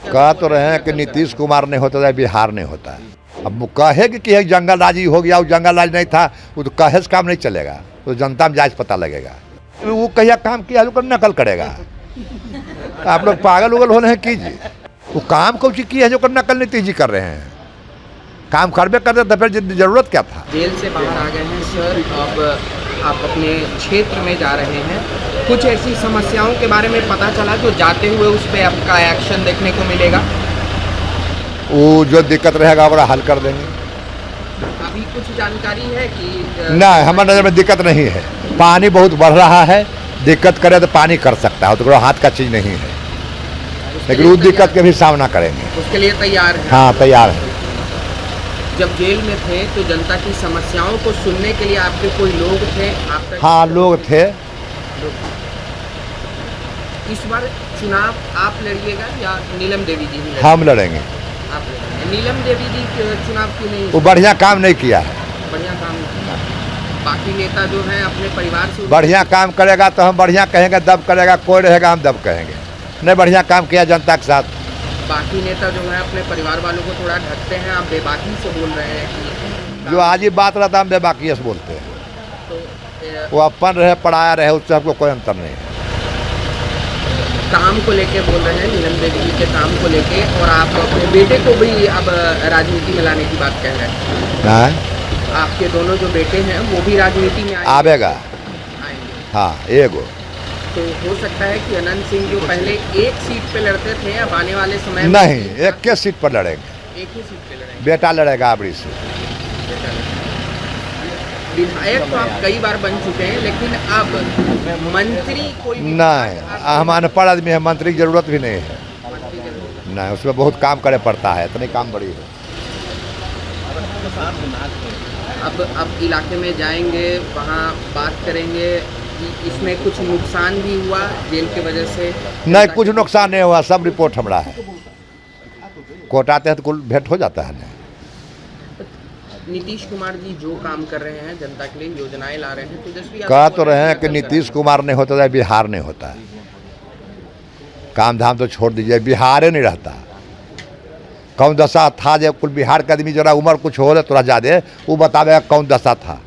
कह तो रहे हैं कि नीतीश कुमार नहीं होता है, बिहार नहीं होता है। अब कहे कि एक जंगल राजी हो गया, वो जंगल राज नहीं था, वो तो कहे से काम नहीं चलेगा, तो जनता में जायज पता लगेगा। वो कहिया काम किया तो नकल करेगा। आप लोग पागल उगल हो रहे हैं कीजिए। वो काम कौन सी की है जो नकल नीतीश जी कर रहे हैं? काम करबे करते तो फिर जरूरत क्या था? जेल से बाहर आ गए हैं सर, अब आप अपने क्षेत्र में जा रहे हैं, कुछ ऐसी समस्याओं के बारे में पता चला जो जाते हुए उस पर आपका एक्शन देखने को मिलेगा? वो जो दिक्कत रहेगा वो हल कर देंगे। अभी कुछ जानकारी है कि नहीं, हमारे नज़र में दिक्कत नहीं है। पानी बहुत बढ़ रहा है, दिक्कत करे तो पानी कर सकता है, तो हाथ का चीज़ नहीं है, लेकिन उस दिक्कत के भी सामना करेंगे। उसके लिए तैयार है? हाँ, तैयार है। जब जेल में थे तो जनता की समस्याओं को सुनने के लिए आपके कोई लोग थे? हाँ, लोग थे। इस बार चुनाव आप लड़िएगा या नीलम देवी जी ही? हम लड़ेंगे। आप लड़ेंगे। नीलम देवी जी चुनाव क्यों नहीं? वो बढ़िया काम नहीं किया है। बढ़िया काम नहीं किया। बाकी नेता जो हैं अपने परिवार से बढ़िया काम करेगा तो हम बढ़िया कहेंगे, दब करेगा कोई रहेगा हम दब कहेंगे। नहीं, बढ़िया काम किया जनता के साथ। बाकी नेता जो है अपने परिवार वालों को थोड़ा ढकते हैं, आप बेबाकी से बोल रहे हैं कि जो आज ही बात रहता हम बेबाकी से बोलते हैं। तो वो अपन रहे पढ़ाया रहे, उससे हमको कोई अंतर नहीं है। काम को लेके बोल रहे हैं, नीलम देवी जी के काम को लेके, और आप अपने बेटे को भी अब राजनीति में लाने की बात कह रहे हैं। आपके दोनों जो बेटे हैं वो भी राजनीति में आएगा। आएंगे। हाँ, एगो तो हो सकता है कि अनंत सिंह जो पहले एक सीट पे लड़ते थे, अब आने वाले समय में नहीं, एक के सीट पर लड़ेंगे। एक ही सीट पे लड़ेंगे। बेटा लड़ेगा आबड़ी से। विधायक तो आप कई बार बन चुके हैं, लेकिन अब मंत्री कोई नहीं, हम अनपढ़ आदमी है, मंत्री की जरूरत भी नहीं है। नहीं, उसमें बहुत काम करे पड़ता है, इतनी काम बड़ी है। अब इलाके में जाएंगे, वहाँ बात करेंगे कि इसमें कुछ नुकसान भी हुआ जेल की वजह से? नहीं, कुछ नुकसान नहीं हुआ, सब रिपोर्ट हमारा है। कोर्ट आते हैं तो कुल भेंट हो जाता है। नीतीश कुमार जी जो काम कर रहे हैं जनता के लिए, योजनाएं ला रहे हैं, तेजस्वी कह तो रहे हैं कि नीतीश कुमार नहीं होता है, बिहार नहीं होता है। काम धाम तो छोड़ दीजिए, बिहार ही नहीं रहता। कौन दशा था जब कुल बिहार का आदमी जरा उम्र कुछ हो रहा थोड़ा ज़्यादा, वो बतावेगा कौन दशा था।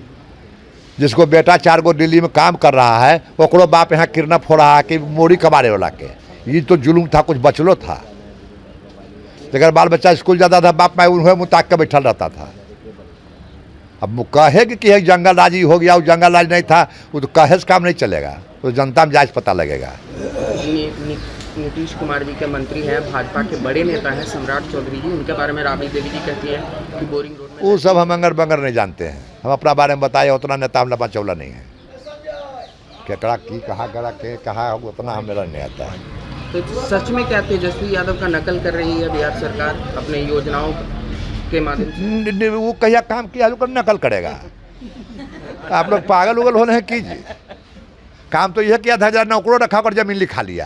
जिसको बेटा 4 गो दिल्ली में काम कर रहा है, ओकरो बाप यहाँ किडनैप हो रहा है कि मोड़ी कमाने वाला के। ये तो जुलूम था, कुछ बचलो था। अगर बाल बच्चा स्कूल जाता था, बाप माई उन्हें मुताक के बैठल रहता था। अब कहे कि एक जंगल राजी हो गया, वो जंगल राज नहीं था, वो तो कहे से काम नहीं चलेगा, तो जनता में जायज पता लगेगा। नीतीश कुमार जी के मंत्री हैं, भाजपा के बड़े नेता हैं सम्राट चौधरी जी, उनके बारे में राबड़ी देवी जी कहती है कि बोरिंग रोड में वो सब हम अंगर बंगर नहीं जानते हैं। हम अपना बारे में बताए, उतना नेता हम लपा चौला नहीं है। केकड़ा की कहा करा के कहा उतना हमें नहीं आता है। तो सच में क्या तेजस्वी यादव का नकल कर रही है बिहार सरकार अपने योजनाओं के माध्यम से? वो कहिया काम किया तो नकल करेगा। आप लोग पागल उगल हो रहे हैं कीजिए। काम तो यह किया था, जरा नौकरों रखा कर जमीन लिखा लिया।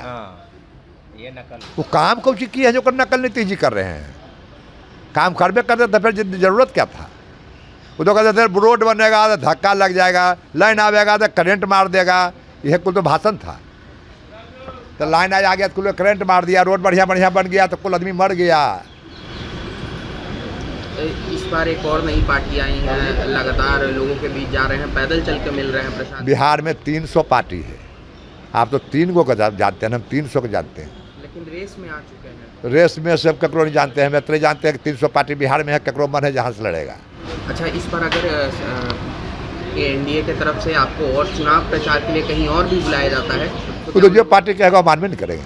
ये नकल। वो काम कौन सी की है जो नकल नीतीश जी कर रहे हैं? काम करबे करते तो फिर जरूरत क्या था? वो तो कहते थे रोड बनेगा तो धक्का लग जाएगा, लाइन आवेगा तो करंट मार देगा, यह कुल तो भाषण था। तो लाइन आ गया तो कुल करंट मार दिया, रोड बढ़िया बढ़िया बन गया तो कुल आदमी मर गया। इस बार एक और नई पार्टी आई है, लगातार लोगों के बीच जा रहे हैं, पैदल चल के मिल रहे हैं प्रसाद। बिहार में 300 पार्टी है। आप तो 3 गो का जानते हैं, हम 300 को जानते हैं। लेकिन रेस में आ चुके हैं। रेस में सब ककरो नहीं जानते हैं, इतने जानते हैं कि 300 पार्टी बिहार में है, ककरो मन है जहाँ से लड़ेगा। अच्छा, इस बार अगर एनडीए की तरफ से आपको और चुनाव प्रचार के लिए कहीं और भी बुलाया जाता है तो जो पार्टी कहेगा मानवे नहीं करेंगे,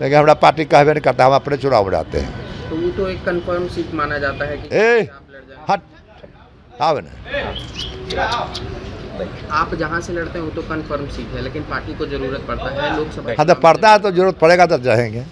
लेकिन हमारा पार्टी कहवे नहीं करता, हम अपने चुनाव में जाते हैं। तो वो तो एक कंफर्म सीट माना जाता है कि आप लड़ जाएंगे। हट आओ ना, आप जहाँ से लड़ते हैं वो तो कंफर्म सीट है, लेकिन पार्टी को जरूरत पड़ता है लोकसभा। हाँ तो पड़ता है तो जरूरत पड़ेगा तो जाएंगे।